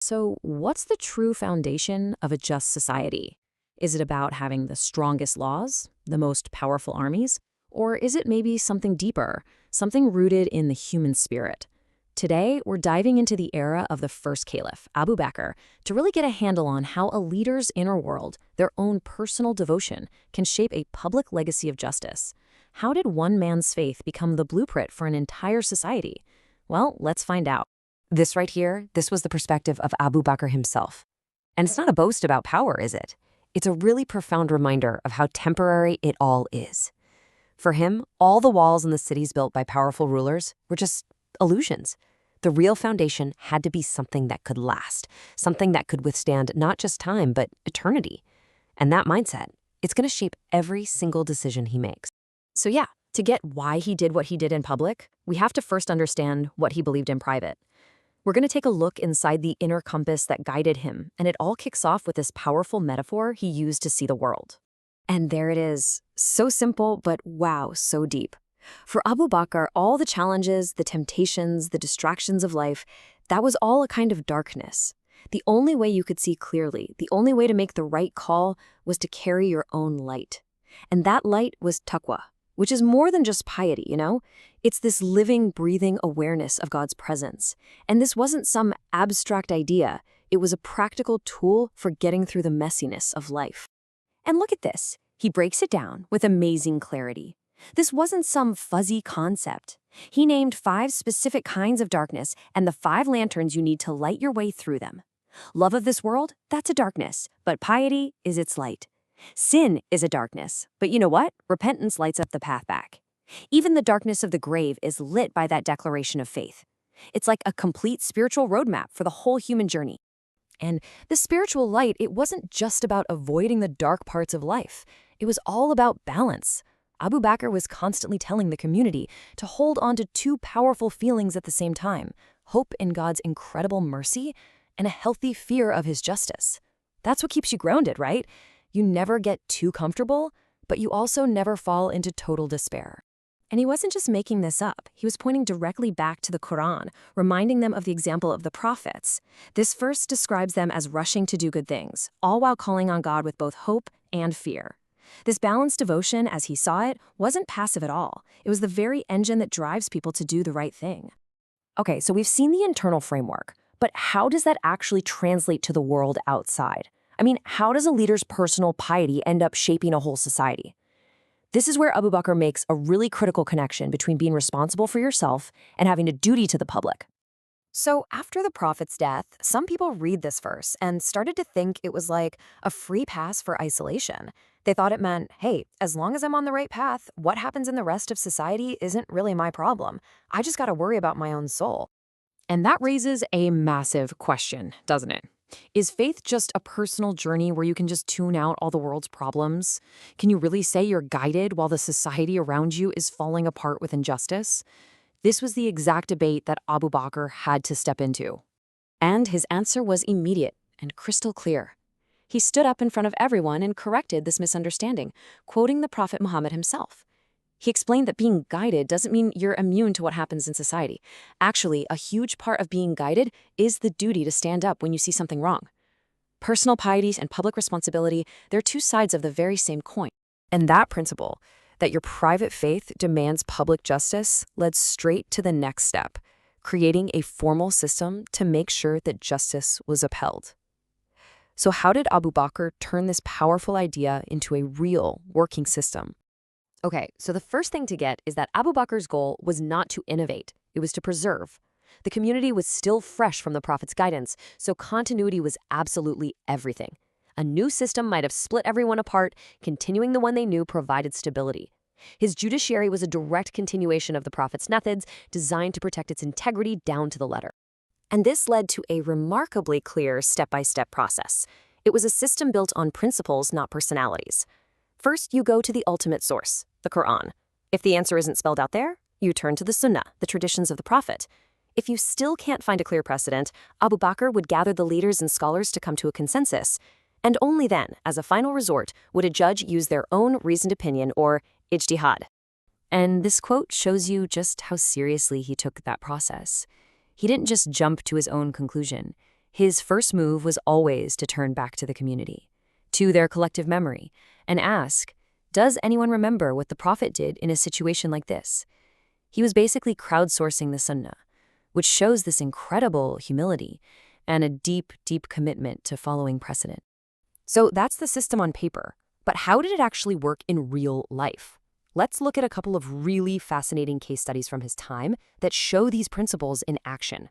So, what's the true foundation of a just society? Is it about having the strongest laws, the most powerful armies? Or is it maybe something deeper, something rooted in the human spirit? Today, we're diving into the era of the first caliph, Abu Bakr, to really get a handle on how a leader's inner world, their own personal devotion, can shape a public legacy of justice. How did one man's faith become the blueprint for an entire society? Well, let's find out. This right here, this was the perspective of Abu Bakr himself. And it's not a boast about power, is it? It's a really profound reminder of how temporary it all is. For him, all the walls in the cities built by powerful rulers were just illusions. The real foundation had to be something that could last, something that could withstand not just time, but eternity. And that mindset, it's going to shape every single decision he makes. So yeah, to get why he did what he did in public, we have to first understand what he believed in private. We're going to take a look inside the inner compass that guided him, and it all kicks off with this powerful metaphor he used to see the world. And there it is. So simple, but wow, so deep. For Abu Bakr, all the challenges, the temptations, the distractions of life, that was all a kind of darkness. The only way you could see clearly, the only way to make the right call was to carry your own light. And that light was taqwa, which is more than just piety, you know? It's this living, breathing awareness of God's presence. And this wasn't some abstract idea. It was a practical tool for getting through the messiness of life. And look at this. He breaks it down with amazing clarity. This wasn't some fuzzy concept. He named 5 specific kinds of darkness and the 5 lanterns you need to light your way through them. Love of this world, that's a darkness, but piety is its light. Sin is a darkness, but you know what? Repentance lights up the path back. Even the darkness of the grave is lit by that declaration of faith. It's like a complete spiritual roadmap for the whole human journey. And the spiritual light, it wasn't just about avoiding the dark parts of life. It was all about balance. Abu Bakr was constantly telling the community to hold on to 2 powerful feelings at the same time: hope in God's incredible mercy and a healthy fear of his justice. That's what keeps you grounded, right? You never get too comfortable, but you also never fall into total despair. And he wasn't just making this up. He was pointing directly back to the Quran, reminding them of the example of the prophets. This verse describes them as rushing to do good things, all while calling on God with both hope and fear. This balanced devotion, as he saw it, wasn't passive at all. It was the very engine that drives people to do the right thing. Okay, so we've seen the internal framework, but how does that actually translate to the world outside? I mean, how does a leader's personal piety end up shaping a whole society? This is where Abu Bakr makes a really critical connection between being responsible for yourself and having a duty to the public. So after the prophet's death, some people read this verse and started to think it was like a free pass for isolation. They thought it meant, hey, as long as I'm on the right path, what happens in the rest of society isn't really my problem. I just got to worry about my own soul. And that raises a massive question, doesn't it? Is faith just a personal journey where you can just tune out all the world's problems? Can you really say you're guided while the society around you is falling apart with injustice? This was the exact debate that Abu Bakr had to step into. And his answer was immediate and crystal clear. He stood up in front of everyone and corrected this misunderstanding, quoting the Prophet Muhammad himself. He explained that being guided doesn't mean you're immune to what happens in society. Actually, a huge part of being guided is the duty to stand up when you see something wrong. Personal piety and public responsibility, they're 2 sides of the very same coin. And that principle, that your private faith demands public justice, led straight to the next step, creating a formal system to make sure that justice was upheld. So how did Abu Bakr turn this powerful idea into a real working system? Okay, so the first thing to get is that Abu Bakr's goal was not to innovate, it was to preserve. The community was still fresh from the Prophet's guidance, so continuity was absolutely everything. A new system might have split everyone apart, continuing the one they knew provided stability. His judiciary was a direct continuation of the Prophet's methods, designed to protect its integrity down to the letter. And this led to a remarkably clear step-by-step process. It was a system built on principles, not personalities. First, you go to the ultimate source, the Quran. If the answer isn't spelled out there, you turn to the Sunnah, the traditions of the Prophet. If you still can't find a clear precedent, Abu Bakr would gather the leaders and scholars to come to a consensus. And only then, as a final resort, would a judge use their own reasoned opinion, or ijtihad. And this quote shows you just how seriously he took that process. He didn't just jump to his own conclusion. His first move was always to turn back to the community, to their collective memory, and ask, does anyone remember what the Prophet did in a situation like this? He was basically crowdsourcing the Sunnah, which shows this incredible humility and a deep, deep commitment to following precedent. So that's the system on paper. But how did it actually work in real life? Let's look at a couple of really fascinating case studies from his time that show these principles in action.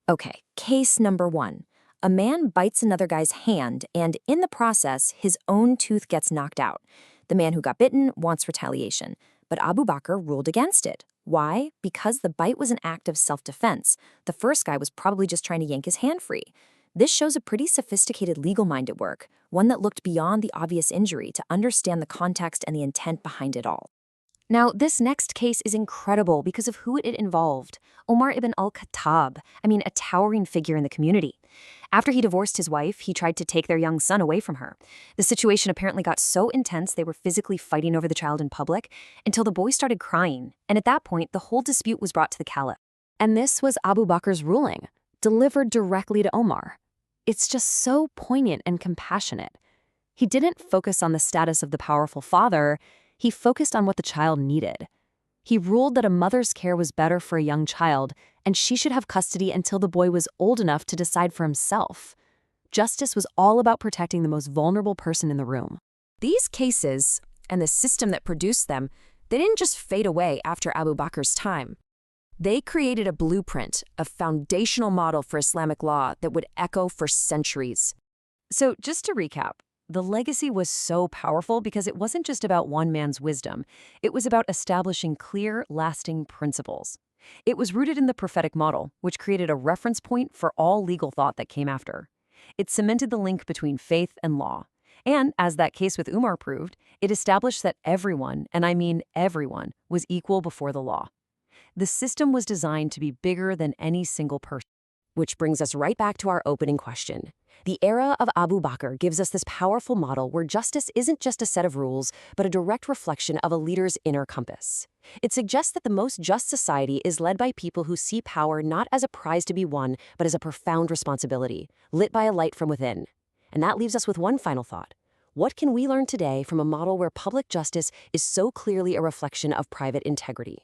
Okay, case number 1. A man bites another guy's hand, and in the process, his own tooth gets knocked out. The man who got bitten wants retaliation, but Abu Bakr ruled against it. Why? Because the bite was an act of self-defense. The first guy was probably just trying to yank his hand free. This shows a pretty sophisticated legal mind at work, one that looked beyond the obvious injury to understand the context and the intent behind it all. Now, this next case is incredible because of who it involved. Omar ibn al-Khattab, a towering figure in the community. After he divorced his wife, he tried to take their young son away from her. The situation apparently got so intense they were physically fighting over the child in public until the boy started crying, and at that point, the whole dispute was brought to the Caliph. And this was Abu Bakr's ruling, delivered directly to Omar. It's just so poignant and compassionate. He didn't focus on the status of the powerful father, he focused on what the child needed. He ruled that a mother's care was better for a young child, and she should have custody until the boy was old enough to decide for himself. Justice was all about protecting the most vulnerable person in the room. These cases, and the system that produced them, they didn't just fade away after Abu Bakr's time. They created a blueprint, a foundational model for Islamic law that would echo for centuries. So just to recap, the legacy was so powerful because it wasn't just about one man's wisdom. It was about establishing clear, lasting principles. It was rooted in the prophetic model, which created a reference point for all legal thought that came after. It cemented the link between faith and law. And, as that case with Umar proved, it established that everyone, and I mean everyone, was equal before the law. The system was designed to be bigger than any single person. Which brings us right back to our opening question. The era of Abu Bakr gives us this powerful model where justice isn't just a set of rules, but a direct reflection of a leader's inner compass. It suggests that the most just society is led by people who see power not as a prize to be won, but as a profound responsibility, lit by a light from within. And that leaves us with one final thought. What can we learn today from a model where public justice is so clearly a reflection of private integrity?